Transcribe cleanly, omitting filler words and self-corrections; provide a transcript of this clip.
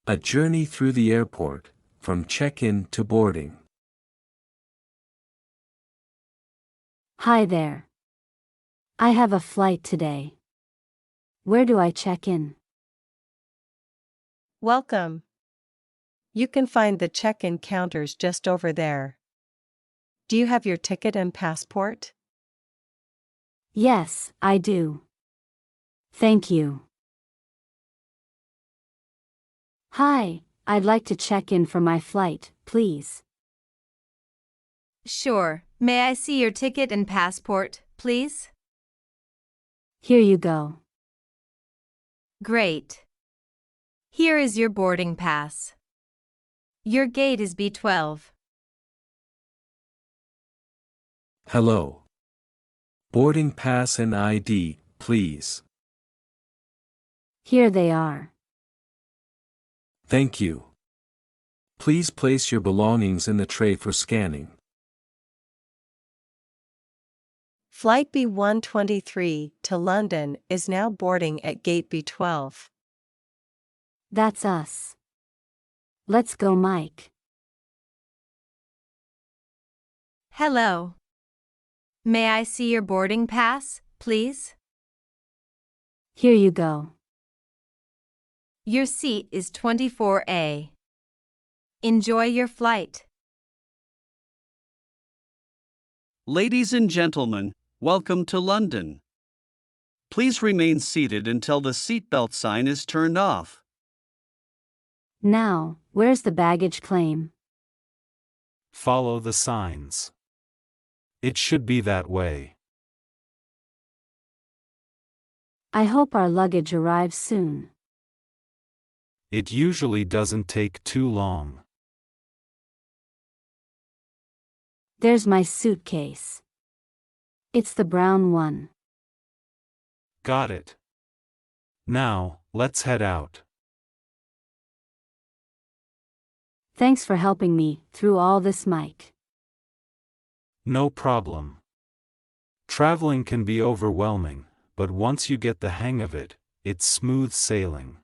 A journey through the airport, from check-in to boarding. Hi there. I have a flight today. Where do I check in? Welcome. You can find the check-in counters just over there. Do you have your ticket and passport? Yes, I do. Thank you. Hi, I'd like to check in for my flight, please. Sure. May I see your ticket and passport, please? Here you go. Great. Here is your boarding pass. Your gate is B12. Hello. Boarding pass and ID, please. Here they are. Thank you. Please place your belongings in the tray for scanning. Flight B123 to London is now boarding at gate B12. That's us. Let's go, Mike. Hello. May I see your boarding pass, please? Here you go. Your seat is 24A. Enjoy your flight. Ladies and gentlemen, welcome to London. Please remain seated until the seatbelt sign is turned off. Now, where's the baggage claim? Follow the signs. It should be that way. I hope our luggage arrives soon. It usually doesn't take too long. There's my suitcase. It's the brown one. Got it. Now, let's head out. Thanks for helping me through all this, Mike. No problem. Traveling can be overwhelming, but once you get the hang of it, it's smooth sailing.